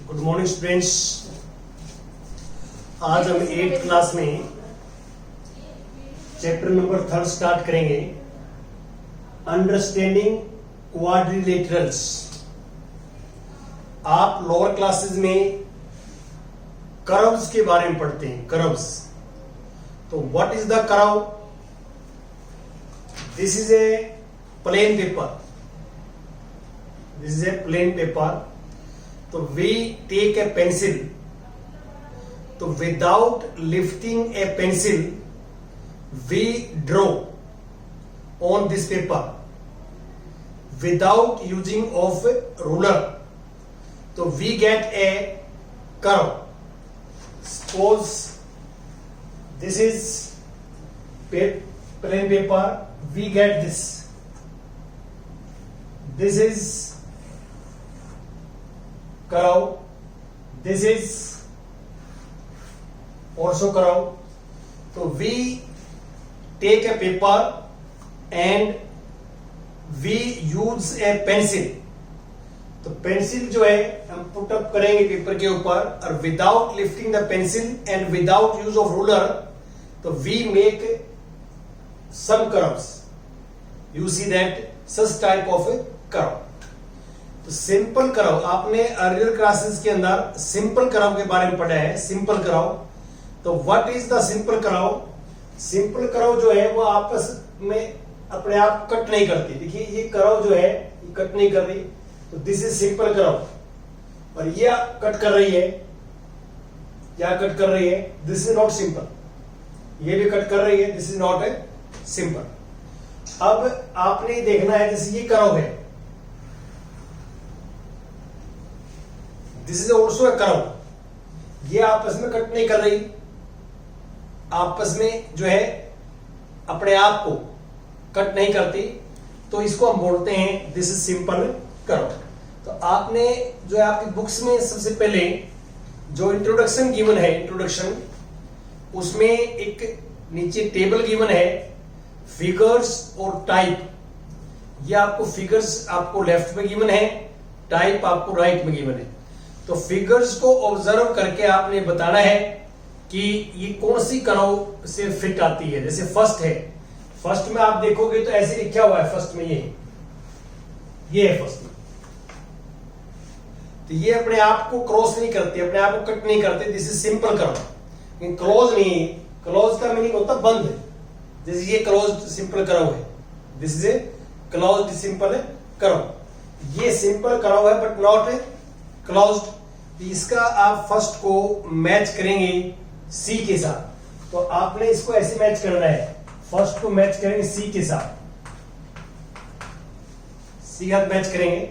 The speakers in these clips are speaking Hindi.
Good morning students. आज हम 8th क्लास में चैप्टर नंबर 3 स्टार्ट करेंगे, अंडरस्टैंडिंग क्वाड्रिलेटरल्स। आप लोअर क्लासेस में कर्व्स के बारे में पढ़ते हैं, कर्व्स। तो what is the curve? This is A plain paper, this is A plain paper. तो we take a pencil, तो without lifting a pencil we draw on this paper without using of ruler, तो we get a curve. Suppose this is plain paper, we get this is curve, this is also curve. तो we take a paper and we use a pencil, तो पेंसिल जो है हम पुट अप करेंगे पेपर के ऊपर, और without lifting the pencil and without use of ruler, तो we make some curves. You see that such type of a curve. तो सिंपल कर्व, आपने अर्लियर क्लासेस के अंदर सिंपल कर्व के बारे में पढ़ा है, सिंपल कर्व। तो what is the simple curve? Simple curve जो है वो आपस में अपने आप कट नहीं करती। देखिए ये कर्व जो है ये कट नहीं कर रही, तो दिस इज सिंपल कर्व। और ये कट कर रही है, क्या कट कर रही है? This is not simple. ये भी कट कर रही है, this is not a simple. अब आपने देखना है, जैसे ये कर्व है, this is also a curve. ये आपस में कट नहीं कर रही, आपस में जो है अपने आप को कट नहीं करती, तो इसको हम बोलते हैं दिस इज सिंपल कर्व। तो आपने जो है आपकी बुक्स में सबसे पहले जो इंट्रोडक्शन गिवन है, इंट्रोडक्शन, उसमें एक नीचे टेबल गिवन है, फिगर्स और टाइप। ये आपको फिगर्स आपको लेफ्ट में गिवन है, टाइप आपको राइट में गिवन है। तो फिगर्स को ऑब्जर्व करके आपने बताना है कि ये कौन सी कर्व से फिट आती है। जैसे फर्स्ट है, फर्स्ट में आप देखोगे तो ऐसे लिखा हुआ है, फर्स्ट में ये है फर्स्ट में। तो ये अपने आप को क्रॉस नहीं करती, अपने आप को कट नहीं करते, this is simple curve. Close नहीं, क्लोज का मीनिंग होता है बंद। जैसे ये क्लोज्ड सिंपल कर्व है, this is a closed simple curve. ये सिंपल कर्व है बट नॉट क्लोज्ड। इसका आप फर्स्ट को मैच करेंगे सी के साथ। तो आपने इसको ऐसे मैच करना है, फर्स्ट को मैच करेंगे सी के साथ, सी हाथ मैच करेंगे।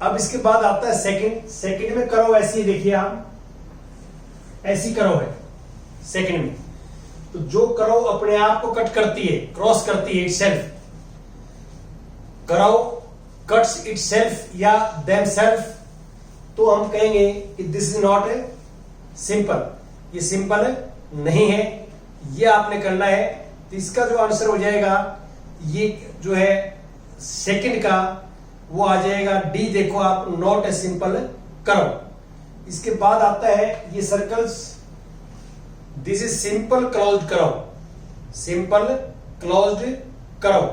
अब इसके बाद आता है सेकंड। सेकंड में कर्व ऐसी देखिए आप, ऐसी कर्व है सेकंड में। तो जो कर्व अपने आप को कट करती है, क्रॉस करती है इटसेल्फ, कर्व कट्स इटसेल्फ या देमसेल्फ, तो हम कहेंगे कि this is not a simple, ये सिंपल नहीं है। ये आपने करना है। तो इसका जो आंसर हो जाएगा, ये जो है सेकंड का, वो आ जाएगा डी। देखो आप, नॉट ए सिंपल कर्व। इसके बाद आता है ये circles, this is simple closed curve, simple closed curve.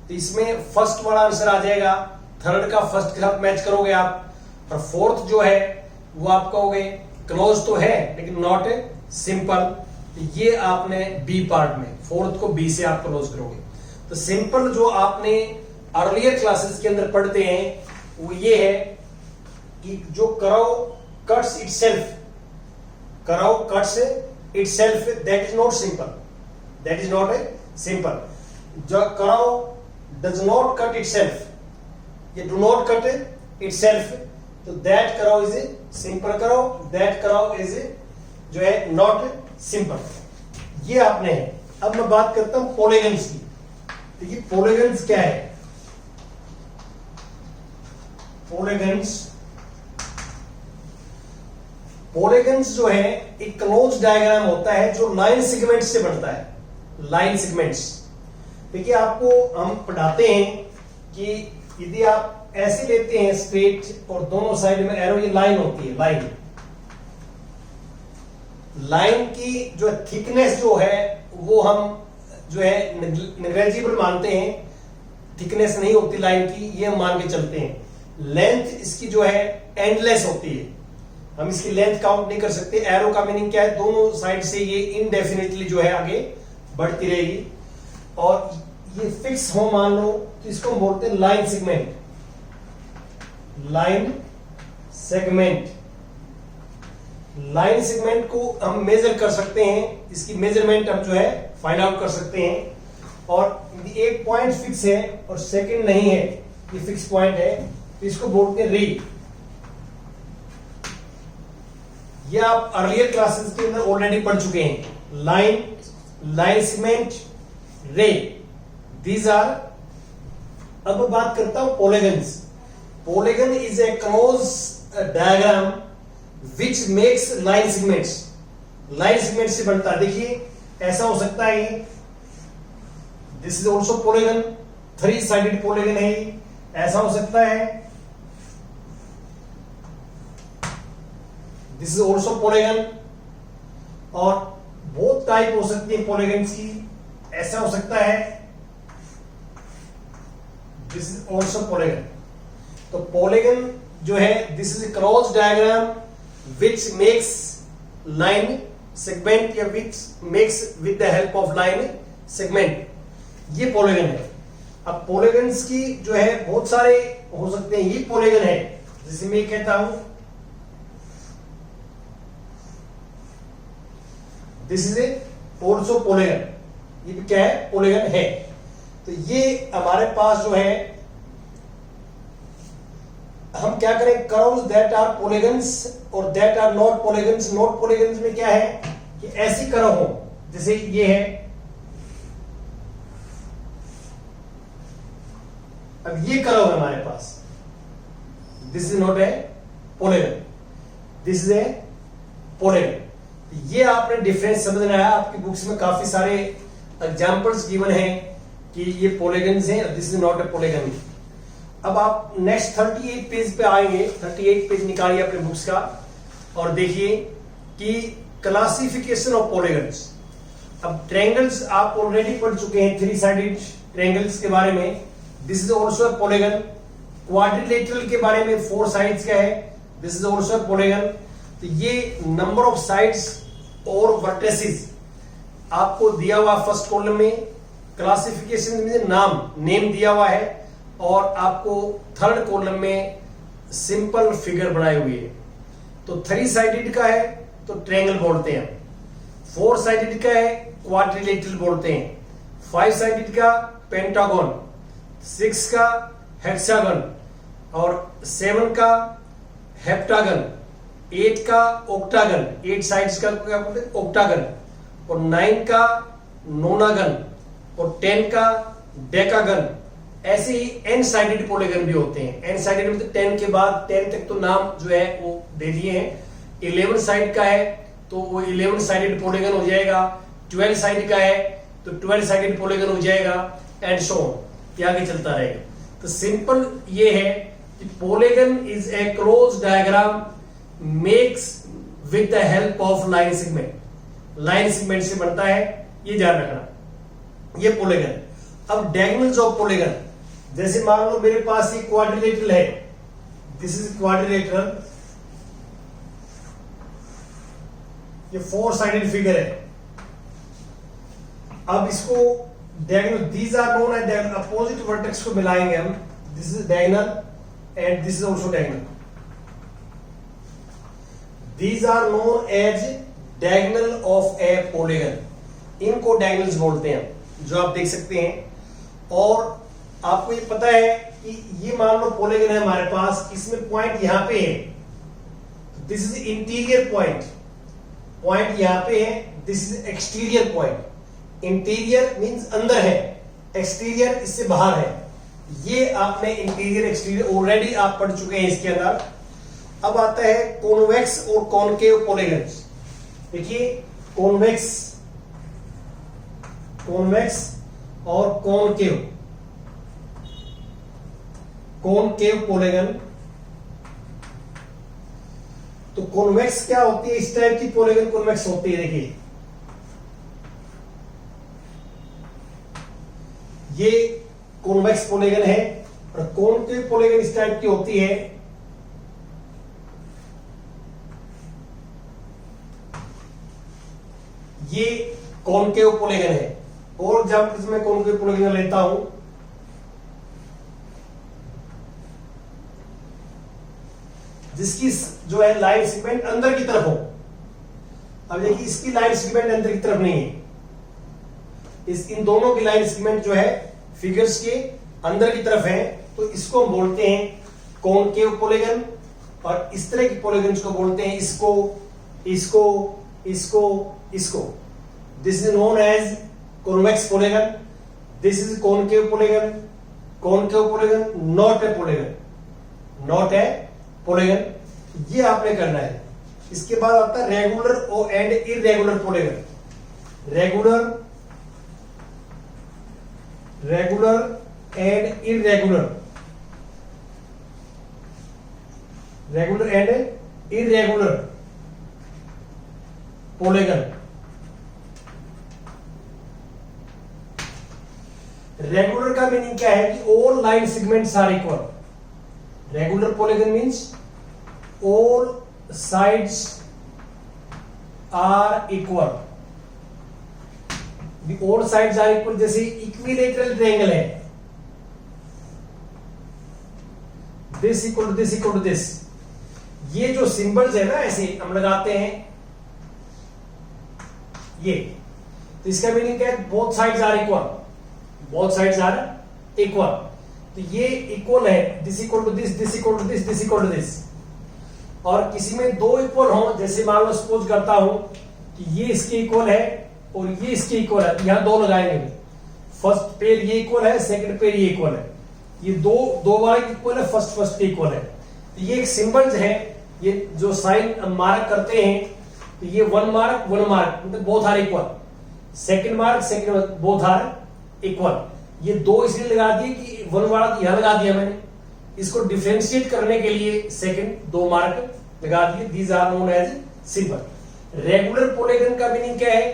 तो इसमें फर्स्ट वाला आंसर आ जाएगा, थर्ड का फर्स्ट के साथ मैच करोगे आप। और फोर्थ जो है वो आप कहोगे क्लोज तो है लेकिन नॉट ए सिंपल। तो ये आपने बी पार्ट में, फोर्थ को बी से आप क्लोज करोगे। तो सिंपल जो आपने अर्लियर क्लासेस के अंदर पढ़ते हैं वो ये है कि जो curve cuts itself, curve cuts itself, that is not simple, that is not a simple. जो curve does not cut itself, ये डू नॉट कट इटसेल्फ, तो that curve is a simple curve, that curve is जो है नॉट सिंपल। ये आपने है। अब मैं बात करता हूं पॉलीगन्स की। तो ये पॉलीगन्स क्या है? पॉलीगन्स, पॉलीगन्स जो है एक क्लोज डायग्राम होता है जो लाइन सेगमेंट्स से बनता है, लाइन सेगमेंट्स। देखिए आपको हम पढ़ाते हैं कि यदि आप ऐसे लेते हैं स्ट्रेट और दोनों साइड में एरो, ये लाइन होती है, लाइन की जो थिकनेस जो है वो हम जो है नेग्लिजिबल मानते हैं, थिकनेस नहीं होती लाइन की, ये हम मान के चलते हैं। लेंथ इसकी जो है एंडलेस होती है, हम इसकी लेंथ काउंट नहीं कर सकते। एरो का मीनिंग क्या है, दोनों साइड से ये इनडेफिनेटली जो है आगे बढ़ती रहेगी, और ये फिक्स हो मान लो तो इसको हम बोलते हैं line segment. Line segment, line segment को हम मेजर कर सकते हैं, इसकी मेजरमेंट हम जो है फाइंड आउट कर सकते हैं, और एक पॉइंट फिक्स है और सेकंड नहीं है, ये फिक्स पॉइंट है, तो इसको बोलते हैं रे। ये आप अर्लियर क्लासेस के अंदर ऑलरेडी पढ़ चुके हैं। लाइन सेगमेंट, रे, दीज आर। अब बात करता हूं polygons. Polygon is a close diagram which makes line segments. Line segment से बनता है, देखिए ऐसा हो सकता है, this is also polygon, 3 sided polygon है, ऐसा हो सकता है, दिस इज ऑल्सो पॉलीगन, और बहुत टाइप हो सकती है पॉलीगन्स की, ऐसा हो सकता है, दिस इज ऑल्सो पॉलीगन। तो पॉलीगन जो है, this is a cross diagram which makes line segment, या which makes with the help of line segment, ये पॉलीगन है। अब पॉलीगन्स की जो है बहुत सारे हो सकते हैं, ये पॉलीगन है, जैसे मैं कहता हूं this is A also polygon, ये भी क्या है, पॉलीगन है। तो ये हमारे पास जो है, हम क्या करें, कर्व्स दैट आर पॉलीगन्स और that are not polygons. Not polygons में क्या है कि ऐसी कर्व हो, जैसे ये है, अब ये कर्व है हमारे पास, this is not a polygon, this is a polygon. ये आपने डिफरेंस समझना है, आपकी बुक्स में काफी सारे एग्जांपल्स गिवन हैं कि ये पॉलीगन्स हैं, this is not a polygon. अब आप नेक्स्ट 38 पेज पे आएंगे, 38 पेज निकालिए अपने बुक्स का और देखिए कि क्लासिफिकेशन ऑफ पॉलीगन्स। अब ट्रायंगल्स आप ऑलरेडी पढ़ चुके हैं, 3 साइडेड ट्रायंगल्स के बारे में, this is also a polygon. Quadrilateral के बारे में 4 साइड्स का है, this is also a polygon. तो ये नंबर ऑफ साइड्स और वर्टेसिस आपको दिया हुआ फर्स्ट कॉलम में, क्लासिफिकेशन में नेम दिया हुआ है, और आपको थर्ड कॉलम में सिंपल फिगर बनाई हुई है। तो 3 साइडेड का है तो ट्रायंगल बोलते हैं, 4 साइडेड का है क्वाड्रिलेटरल बोलते हैं, 5 साइडेड का पेंटागन, 6 का हेक्सागन, और 7 का हेप्टागन, 8 का ऑक्टागन, 8 साइड्स का क्या बोलते हैं, ऑक्टागन, और 9 का नोनागन, और 10 का डेकागन। ऐसे ही एन साइडेड पॉलीगन भी होते हैं। एन साइडेड मतलब 10 के बाद 10 तक तो नाम जो है वो दे दिए हैं। 11 साइड का है तो वो 11 साइडेड पॉलीगन हो जाएगा, 12 साइड का है तो 12 साइडेड पॉलीगन हो जाएगा, एंड सो ऑन, ये आगे चलता रहेगा। तो सिंपल ये है कि polygon is a close diagram makes with the help of line segment. Line segment से बनता है, ये ध्यान रखना, ये पॉलीगन। अब डायगोनल्स ऑफ पॉलीगन, जैसे मान लो मेरे पास ये क्वाड्रिलेटरल है, दिस इज क्वाड्रिलेटरल, ये 4 साइडेड फिगर है। अब इसको diagonal, these are known as diagonal, opposite vertex को मिलाएंगे हम, this is diagonal and this is also diagonal, these are known as diagonal of a polygon. इनको डायगोनल्स बोलते हैं, जो आप देख सकते हैं। और आपको ये पता है कि ये मान लो पॉलीगन है हमारे पास, इसमें पॉइंट यहां पे है, this is interior point, point यहां पे है, this is exterior point. Interior means अंदर है, एक्सटीरियर इससे बाहर है। ये आपने इंटीरियर एक्सटीरियर ऑलरेडी आप पढ़ चुके हैं इसके अंदर। अब आता है कॉन्वेक्स और कॉनकेव पॉलीगन्स। देखिए कॉन्वेक्स, कॉन्वेक्स और कॉनकेव। Concave polygon. तो कॉन्वेक्स क्या होती है, इस टाइप की पॉलीगन कॉन्वेक्स होती है। देखिए ये कॉन्वेक्स पॉलीगन है और कॉनकेव पॉलीगन इस टाइप की होती है। ये कॉनकेव पॉलीगन है। और एग्जांपल्स में कॉनकेव पॉलीगन लेता हूं, जिसकी जो है लाइन सेगमेंट अंदर की तरफ हो। अब देखिए इसकी लाइन सेगमेंट अंदर की तरफ नहीं है, इन दोनों की लाइन सेगमेंट जो है फिगर्स के अंदर की तरफ है, तो इसको हम बोलते हैं कॉनकेव पॉलीगन। और इस तरह की पॉलीगन्स को बोलते हैं इसको, इसको, इसको, इसको। This is known as convex polygon, this is concave polygon. Concave polygon not a polygon, not a polygon. ये आपने करना है। इसके बाद आता है regular and irregular polygon. Regular and irregular, regular and irregular polygon. Regular का मीनिंग क्या है कि all line segments are equal. Regular polygon means all sides are equal. All sides are equal, जैसे इक्विलेटरल ट्रायंगल है, this equal to this equal to this. ये जो सिंबल्स है ना ऐसे हम लगाते हैं ये, तो इसका मीनिंग क्या है, both sides are equal, both sides are equal. तो ये इक्वल है, this equal to this, this equal to this, this equal to this. और किसी में दो इक्वल हो, जैसे मान लो सपोज करता हूं कि ये इसके इक्वल है और ये इसके इक्वल है, यहां दो लगाएंगे। फर्स्ट पेयर ये इक्वल है, सेकंड पेयर ये इक्वल है। ये दो बार इक्वल है, फर्स्ट इक्वल है। तो ये एक सिंबल्स है, ये जो साइन मार्क करते हैं, तो ये वन मार्क मतलब both are equal. Second mark both are equal. ये दो इसलिए लगा दिए कि वन मार्क यहां लगा दिया मैंने, इसको डिफरेंशिएट करने के लिए सेकंड दो मार्क लगा दिए। These are known as symbol. Regular polygon का मीनिंग क्या है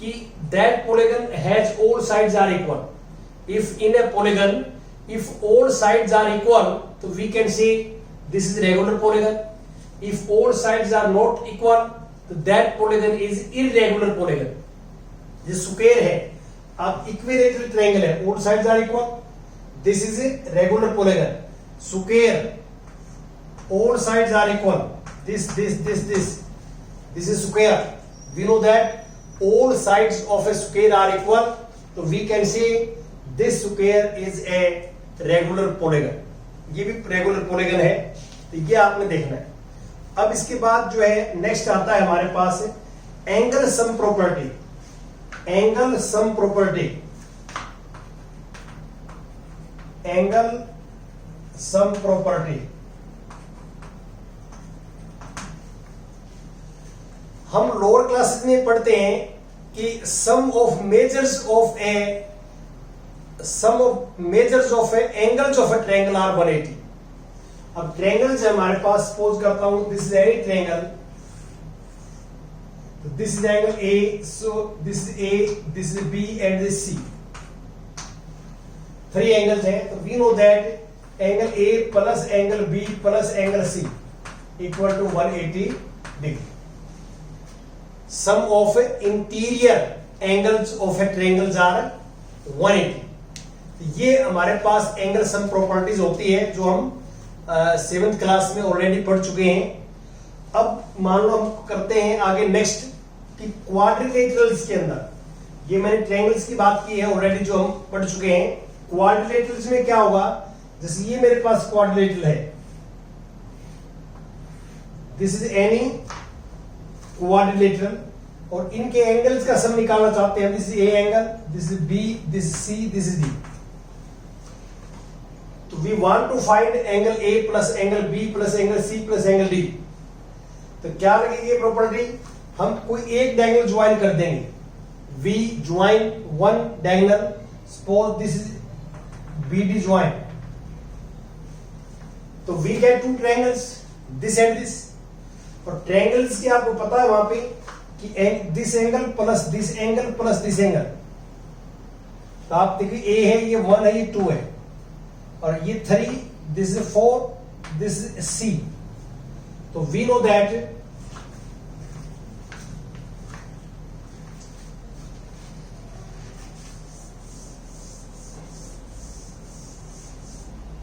कि that polygon has all sides are equal. If in a polygon if all sides are equal, so we can say this is regular polygon. If all sides are not equal, so that polygon is irregular polygon. ये स्क्वायर है, अब इक्विलेटरल ट्रायंगल है, all sides are equal, this is a regular polygon. Square, all sides are equal, this is square. We know that all sides of a square are equal, so we can say this square is a regular polygon. ये भी रेगुलर पॉलीगन है, तो ये आपने देखना है। अब इसके बाद जो है नेक्स्ट आता है हमारे पास angle sum property. Angle sum property, angle sum property. हम लोअर क्लासेस में पढ़ते हैं कि sum of measures of a angles of a triangle are 180। अब ट्रायंगल्स है हमारे पास, सपोज करता हूं this is any triangle, this is angle A, so this is A, this is B and this C. 3 angles हैं, तो we know that angle A plus angle B plus angle C equal to 180 degree. Sum of interior angles of a triangles are 180। ये हमारे पास एंगल सम प्रॉपर्टीज होती है जो हम 7th क्लास में ऑलरेडी पढ़ चुके हैं। अब मान लो हम करते हैं आगे नेक्स्ट कि क्वाड्रिलेटरल्स के अंदर, ये मैंने ट्रायंगल्स की बात की है ऑलरेडी जो हम पढ़ चुके हैं। क्वाड्रिलेटरल्स में क्या होगा, जैसे ये मेरे पास क्वाड्रिलेटरल है, दिस इज एनी क्वाड्रिलेटरल, और इनके एंगल्स का सम निकालना चाहते हैं। This is A angle, this is B, this is C, this is D. तो we want to find angle A plus angle B plus angle C plus angle D. तो क्या लगेगी ये प्रॉपर्टी, हम कोई एक डायगोनल ज्वाइन कर देंगे। We join one diagonal, suppose this is B D join, तो we get two triangles, this and this. और ट्रायंगल्स की आपको पता है वहां पे कि this angle plus this angle plus this angle. तो आप देखिए ए है, ये 1 है, ये 2 है, और ये 3, this is 4, this is C. तो we know that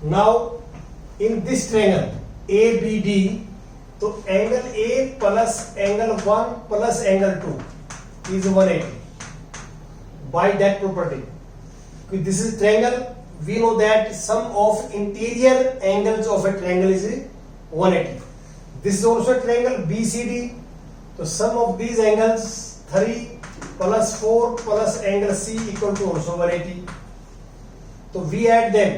now in this triangle ABD, तो angle A plus angle 1 plus angle 2 is 180 by that property. This is triangle, we know that sum of interior angles of a triangle is 180. This is also a triangle BCD, so sum of these angles 3 plus 4 plus angle C equal to also 180. तो we add them,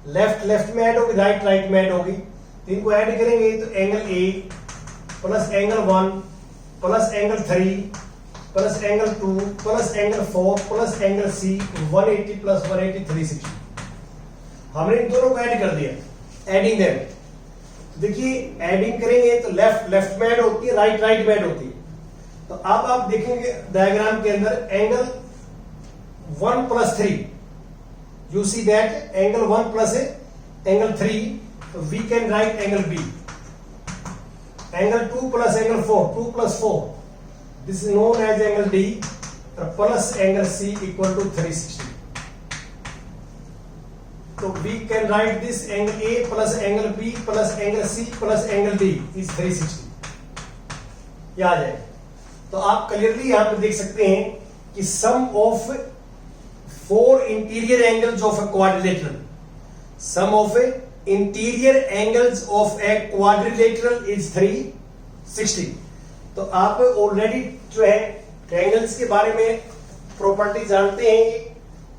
left left में ऐड होगी, राइट राइट में ऐड होगी। तो इनको ऐड करेंगे तो angle A plus angle 1 plus angle 3 plus angle 2 plus angle 4 plus angle C 180 plus 180 360। हमने इन दोनों को ऐड कर दिया, एडिंग देम। तो देखिए एडिंग करेंगे तो लेफ्ट लेफ्ट में ऐड होती है, राइट राइट में ऐड होती है। तो अब आप देखेंगे डायग्राम के अंदर angle 1 plus 3, you see that angle 1 plus angle 3, so we can write angle B. Angle 2 plus angle 4, 2 plus 4, this is known as angle D, plus angle C equal to 360. So we can write this angle A plus angle B plus angle C plus angle D is 360. ये आ जाएगा। तो आप क्लियरली यहां पे देख सकते हैं कि sum of 4 interior angles of a quadrilateral, sum of interior angles of a quadrilateral is 360. तो आप ऑलरेडी जो है ट्रायंगल्स के बारे में प्रॉपर्टी जानते हैं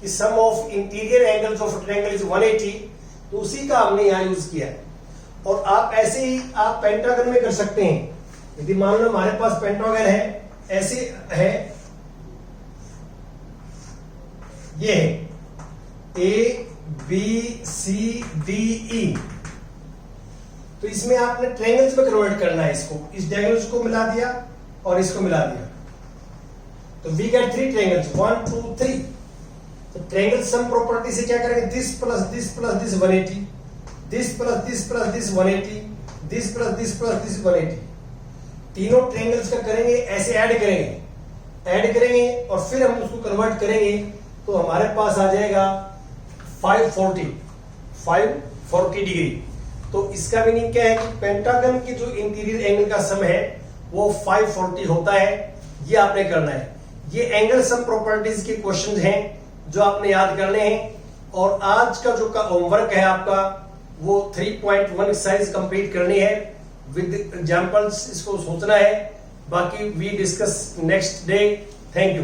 कि sum of interior angles of triangle is 180, तो उसी का हमने यहां यूज किया है। और आप ऐसे ही आप पेंटागन में कर सकते हैं। यदि मान लो हमारे पास पेंटागन है, ऐसे है, ये है A B C D E, तो इसमें आपने ट्रायंगल्स में कन्वर्ट करना है इसको। इस डायगोनल्स को मिला दिया और इसको मिला दिया, तो वी गेट 3 ट्रायंगल्स 1 2 3। तो ट्रायंगल सम प्रॉपर्टी से क्या करेंगे, this plus this plus this 180, this plus this plus this 180, this plus this plus this 180। तीनों ट्रायंगल्स का करेंगे, ऐसे ऐड करेंगे और फिर हम उसको कन्वर्ट करेंगे, तो हमारे पास आ जाएगा 540 डिग्री। तो इसका मीनिंग क्या है कि पेंटागन की जो इंटीरियर एंगल का सम है वो 540 होता है। ये आपने करना है। ये एंगल सम प्रॉपर्टीज के क्वेश्चंस हैं जो आपने याद करने हैं। और आज का जो होमवर्क है आपका वो 3.1 एक्सरसाइज कंप्लीट करनी है विद एग्जांपल्स, इसको सोचना है। बाकी we discuss next day. Thank you.